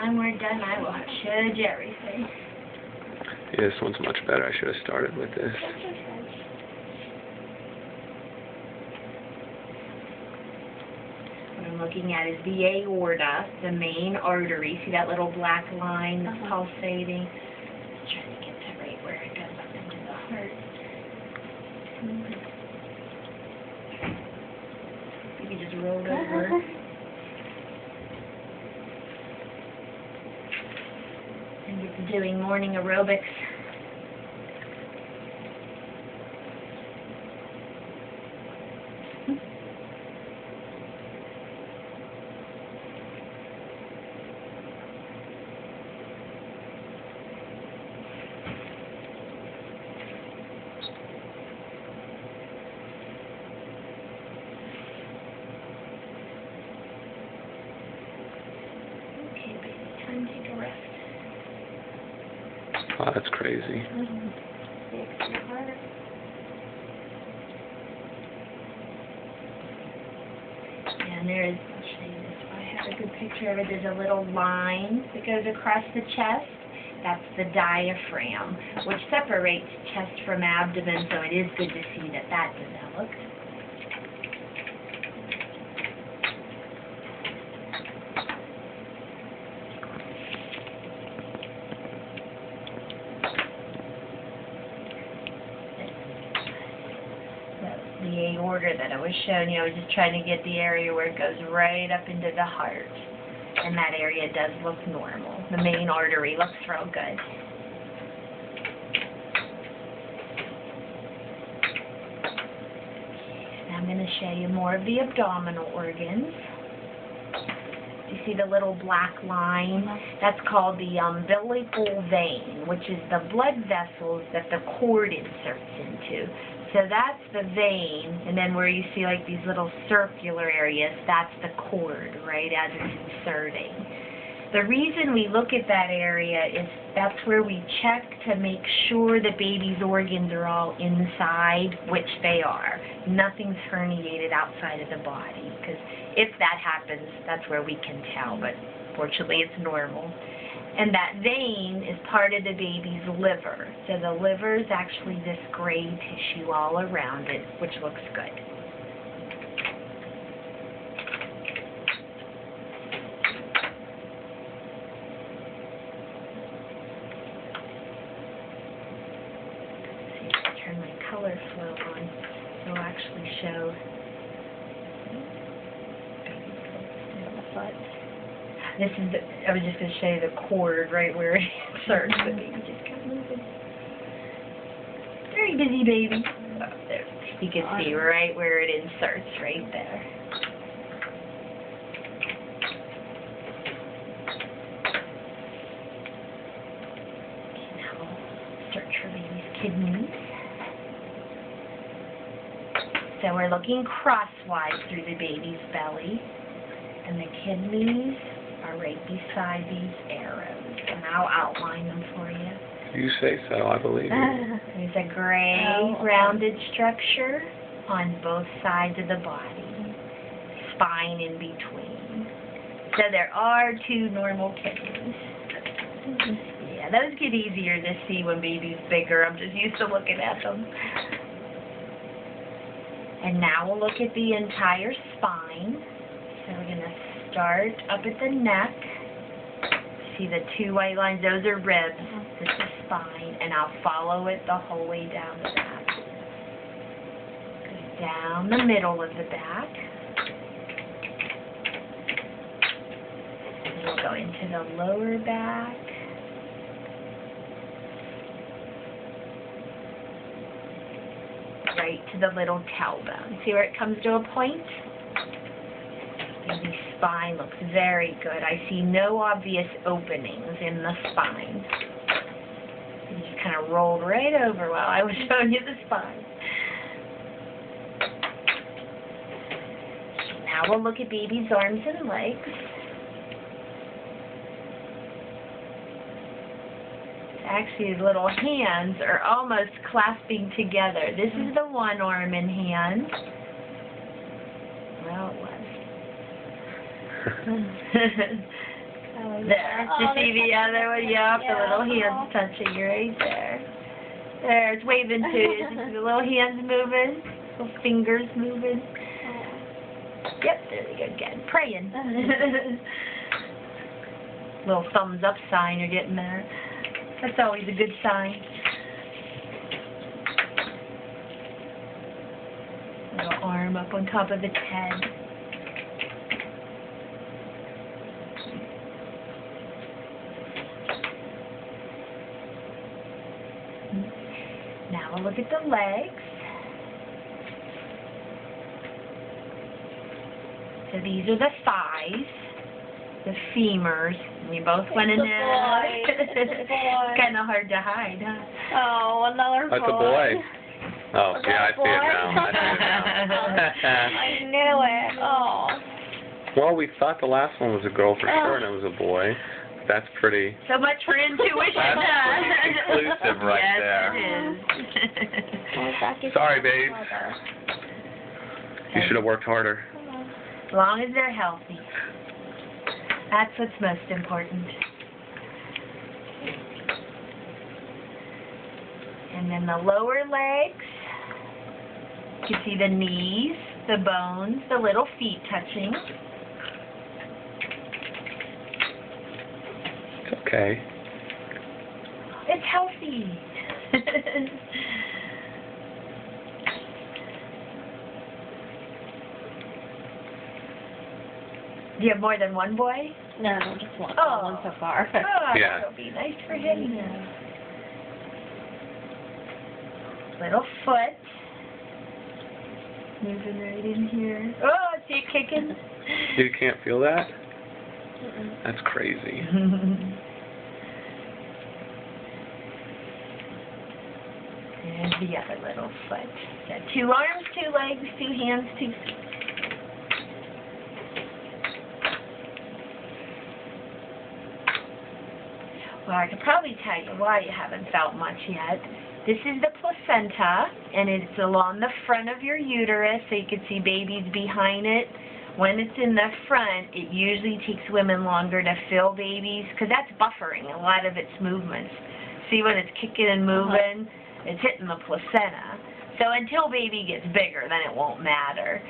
time we're done, I will show you everything. Yeah, this one's much better. I should have started with this. What I'm looking at is the aorta, the main artery. See that little black line that's pulsating? Just trying to get to right where it goes up into the heart. You can just roll over. And get to doing morning aerobics. Okay, baby, time to take a rest. Oh, that's crazy. And there's, I'll show you this. I have a good picture of it. There's a little line that goes across the chest. That's the diaphragm, which separates chest from abdomen, so it is good to see that that developed. The aorta that I was showing you, I was just trying to get the area where it goes right up into the heart. And that area does look normal. The main artery looks real good. Now I'm going to show you more of the abdominal organs. You see the little black line? That's called the umbilical vein, which is the blood vessels that the cord inserts into. So that's the vein, and then where you see like these little circular areas, that's the cord, right, as it's inserting. The reason we look at that area is that's where we check to make sure the baby's organs are all inside, which they are. Nothing's herniated outside of the body, because if that happens, that's where we can tell, but fortunately it's normal. And that vein is part of the baby's liver. So the liver is actually this gray tissue all around it, which looks good. See if I turn my color flow on, it'll actually show. This is the, I was just going to show you the cord right where it inserts, but baby just kept moving. Very busy baby. Oh, there. You can see right where it inserts, right there. Okay, now we'll search for baby's kidneys. So we're looking crosswise through the baby's belly, and the kidneys are right beside these arrows, and I'll outline them for you. You say so, I believe you. There's a gray, rounded structure on both sides of the body, spine in between. So there are two normal kidneys. Yeah, those get easier to see when baby's bigger. I'm just used to looking at them. And now we'll look at the entire spine. So we're going to start up at the neck. See the two white lines? Those are ribs. This is spine. And I'll follow it the whole way down the back. Go down the middle of the back. And we'll go into the lower back. Right to the little tailbone. See where it comes to a point? Baby's spine looks very good. I see no obvious openings in the spine. It just kind of rolled right over while I was showing you the spine. Now we'll look at baby's arms and legs. Actually, his little hands are almost clasping together. This is the one arm and hand. Well, it was. There. Oh, You see the they're other one? touching. Yep, the little hands touching you right there. There, it's waving to you. You see the little hands moving, little fingers moving. Yep, there we go again. Praying. Little thumbs up sign you're getting there. That's always a good sign. Little arm up on top of its head. Now we'll look at the legs. So these are the thighs, the femurs. We both went in there. It's kind of hard to hide, huh? Oh, another boy. That's a boy. Oh, yeah, I see it now. I knew it. Oh. Well, we thought the last one was a girl for sure, and it was a boy. That's pretty. So much for intuition. That's pretty conclusive right yes, there. It is. Sorry, babe. You should have worked harder. As long as they're healthy. That's what's most important. And then the lower legs. You can see the knees, the bones, the little feet touching. It's okay. It's healthy. Do you have more than one boy? No, just one. Oh. One so far. Oh, Yeah. that'll be nice for him now. Little foot. Moving right in here. Oh, see it kicking? You can't feel that? Mm-mm. That's crazy. And the other little foot. Got 2 arms, 2 legs, 2 hands, 2 feet. Well, I could probably tell you why you haven't felt much yet. This is the placenta, and it's along the front of your uterus, so you can see babies behind it. When it's in the front, it usually takes women longer to feel babies, because that's buffering a lot of its movements. See, when it's kicking and moving, it's hitting the placenta. So until baby gets bigger, then it won't matter.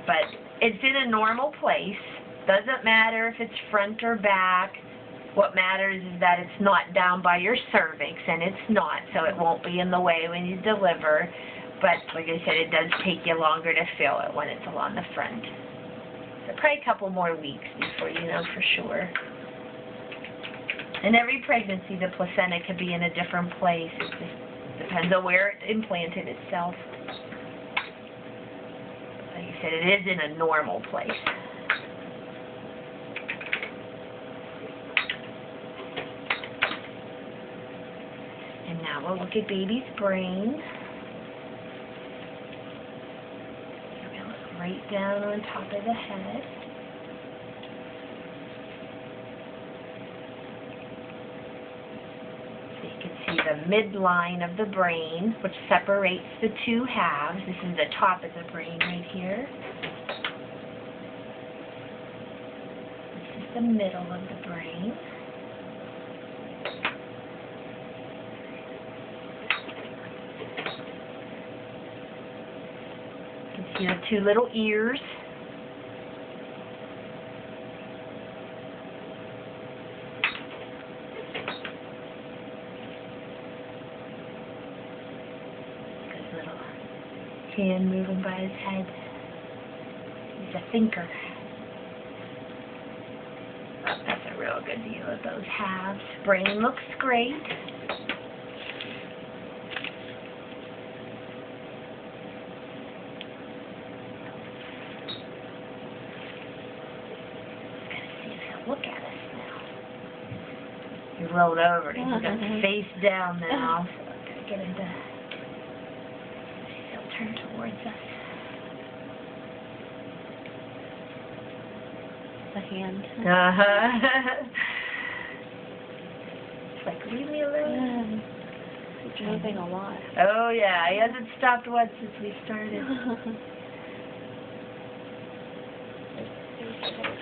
But it's in a normal place. Doesn't matter if it's front or back. What matters is that it's not down by your cervix, and it's not, so it won't be in the way when you deliver. But like I said, it does take you longer to feel it when it's along the front. So probably a couple more weeks before you know for sure. In every pregnancy, the placenta could be in a different place. It just depends on where it implanted itself. Like I said, it is in a normal place. And now we'll look at baby's brain. We're going to look right down on top of the head. So you can see the midline of the brain, which separates the 2 halves. This is the top of the brain right here. This is the middle of the brain. You know, 2 little ears. Good little hand moving by his head. He's a thinker. That's a real good view of those halves. Brain looks great. Look at us now. He rolled over and he's got face down now. So I'm going to get him to... He'll turn towards us. The hand. Uh-huh. It's like, leave me alone. He's moving a lot. Oh, yeah. He hasn't stopped once since we started.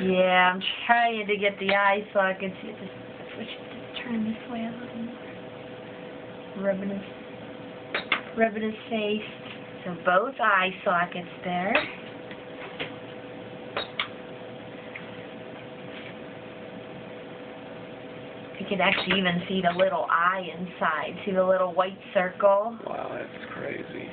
Yeah, I'm trying to get the eye sockets. You just switch it to turn this way a little more. Rubbing his face. So both eye sockets there. You can actually even see the little eye inside. See the little white circle? Wow, that's crazy.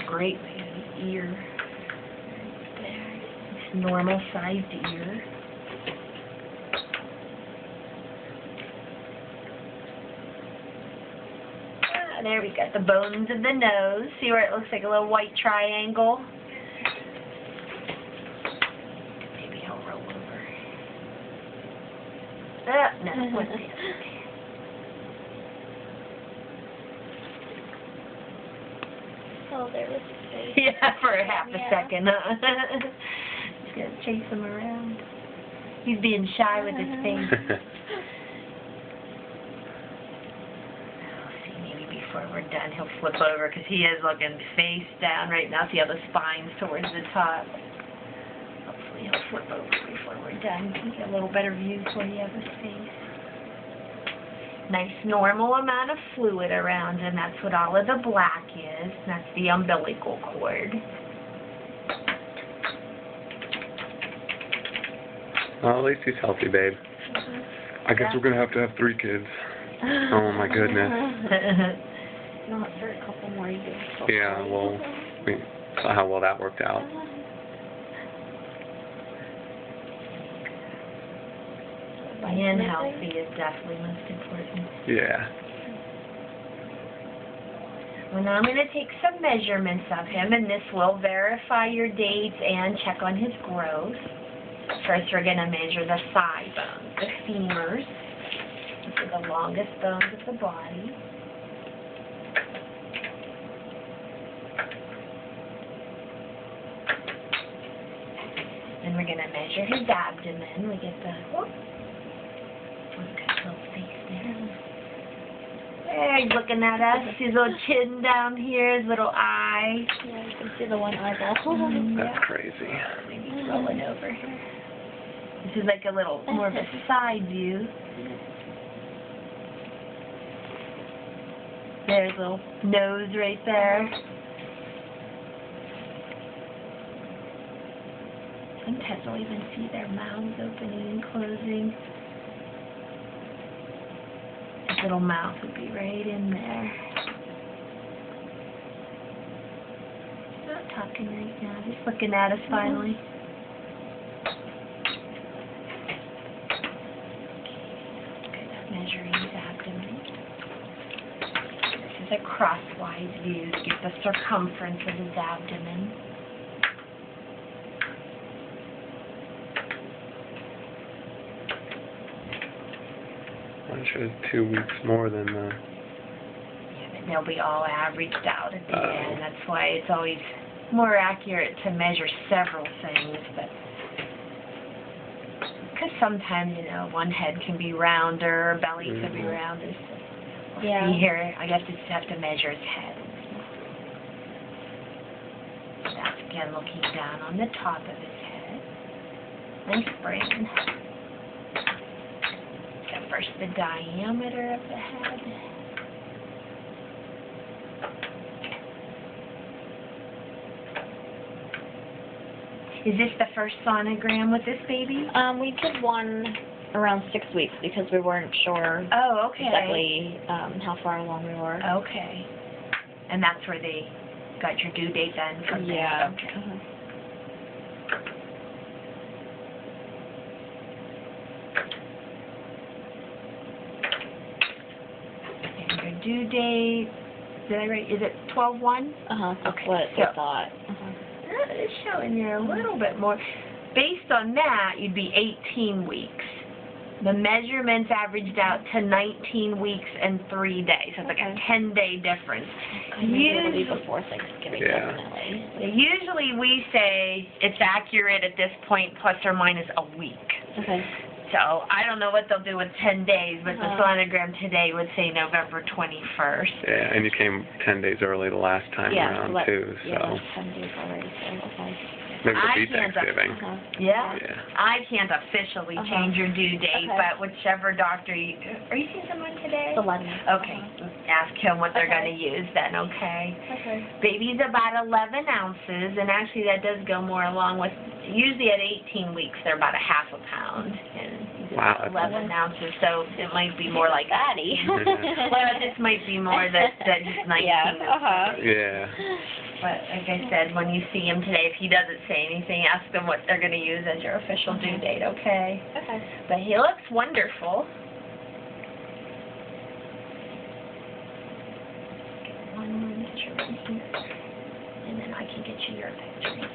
Great big ear. Right there. It's normal sized ear. Ah, there we got the bones of the nose. See where it looks like a little white triangle? Maybe he'll roll over. Ah, no. What's it? Oh, there was his face. Yeah, for half a Yeah. second. He's going to chase him around. He's being shy with his face. See, maybe before we're done, he'll flip over because he is looking face down right now. See how the spine's towards the top. Hopefully he'll flip over before we're done. You can get a little better view for you of his face. Nice normal amount of fluid around him. That's what all of the black is. That's the umbilical cord. Well, at least he's healthy, babe. I guess we're going to have 3 kids. Oh, my goodness. Not for a couple more years. Yeah, well, we saw how well that worked out. Being healthy is definitely most important. Yeah. Well, now I'm going to take some measurements of him, and this will verify your dates and check on his growth. First, we're going to measure the thigh bones, the femurs. These are the longest bones of the body. Then we're going to measure his abdomen. We get the... Whoop. Look at his little face there. There, he's looking at us. His little chin down here, his little eye. Yeah, you can see the one eyeball. That's crazy. Maybe he's rolling over here. This is like a little more of a side view. There's a little nose right there. Sometimes I'll even see their mouths opening and closing. His little mouth would be right in there. He's not talking right now, just looking at us finally. Good, measuring his abdomen. This is a crosswise view to get the circumference of his abdomen. One shows 2 weeks more than the... Yeah, but they'll be all averaged out at the end. That's why it's always more accurate to measure several things. But because sometimes, you know, one head can be rounder, or belly could be rounder. So Yeah. see here, I guess you just have to measure his head. That's again looking down on the top of his head. Nice brain. First, the diameter of the head. Is this the first sonogram with this baby? We did one around 6 weeks because we weren't sure Oh, okay. exactly how far along we were. Okay. And that's where they got your due date then from there? Yeah. Okay. Due date, did I write, is it 12/1? That's Okay, what so- I thought. It's showing you a little bit more. Based on that, you'd be 18 weeks. The measurements averaged out to 19 weeks and 3 days. So it's like a 10-day difference. Maybe it'll be before Thanksgiving, Yeah. definitely. Usually we say it's accurate at this point plus or minus a week. Okay. So I don't know what they'll do with 10 days, but the sonogram today would say November 21st. Yeah, and you came 10 days early the last time around, too, so. Yeah, 10 days already, so, okay. Maybe it'll I be can't Thanksgiving. Yeah? Yeah. I can't officially change your due date, Okay. but whichever doctor you... Are you seeing someone today? The 11th. Okay. Ask him what they're going to use then, okay? Okay. Baby's about 11 ounces, and actually that does go more along with... Usually at 18 weeks, they're about a half a pound. And Wow. 11 ounces, so it might be more like... Fatty. Well, this might be more that he's 19. Yeah, Yeah. But like I said, when you see him today, if he doesn't say anything, ask them what they're going to use as your official due date, okay? Okay. But he looks wonderful. One more measurement here, and then I can get you your pictures.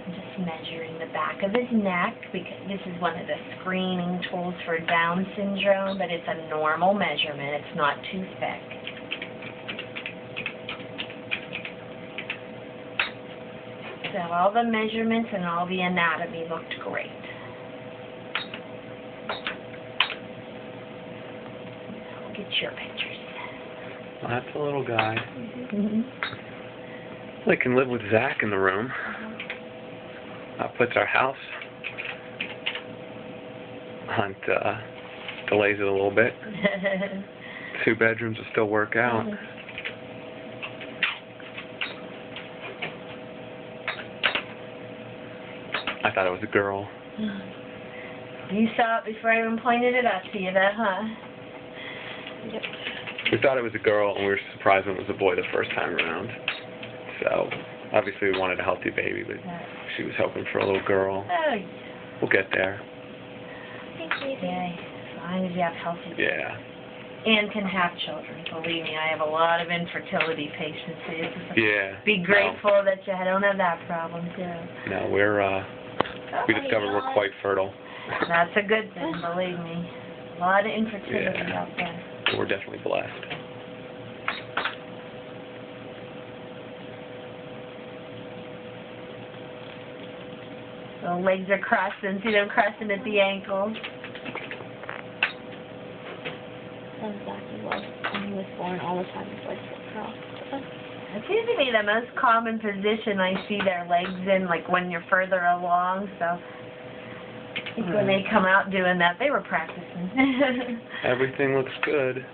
I'm just measuring the back of his neck because this is one of the screening tools for Down syndrome, but it's a normal measurement. It's not too thick. So all the measurements and all the anatomy looked great. I'll get your pictures. Well, that's a little guy. Mm-hmm. They can live with Zach in the room. That puts our house hunt delays it a little bit. 2 bedrooms will still work out. I thought it was a girl. You saw it before I even pointed it out to you, though, huh? Yep. We thought it was a girl, and we were surprised when it was a boy the first time around. So, obviously we wanted a healthy baby, but she was hoping for a little girl. Oh, We'll get there. yeah. As long as you have healthy babies. Yeah. And can have children. Believe me, I have a lot of infertility patients. So you just Yeah. be grateful that you don't have that problem, too. No, we discovered we're quite fertile. That's a good thing, believe me. A lot of infertility out there. We're definitely blessed. The legs are crossing. See them crossing at the ankles. That's exactly what when he was born all the time. His legs were crossed. It seems to be the most common position I see their legs in, like when you're further along. So I think when they come out doing that, they were practicing. Everything looks good.